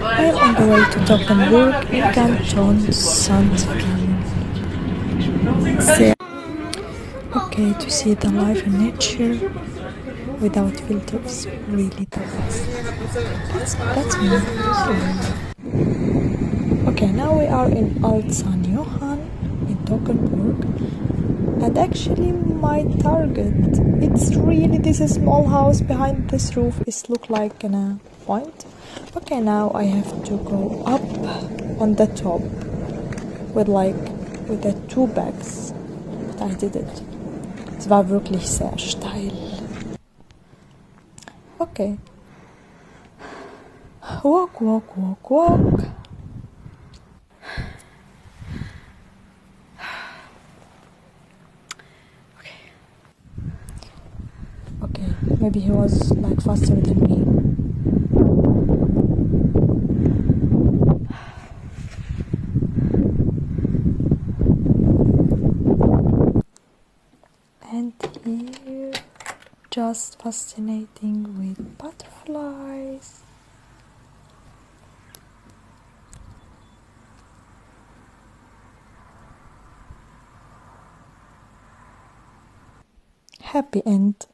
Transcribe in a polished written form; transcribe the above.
I am on the way to Toggenburg in Kanton, St.Johann. Okay, to see the life in nature without filters, really the best. That's me. Okay, now we are in Old St.Johann in Toggenburg, and actually my target, it's really this small house behind this roof is look like a point. Okay, now I have to go up on the top with the 2 bags. But I did it. Es war wirklich sehr steil. Okay. Walk, walk, walk, walk. Okay, maybe he was like faster than me. And here, just fascinating with butterflies. Happy end.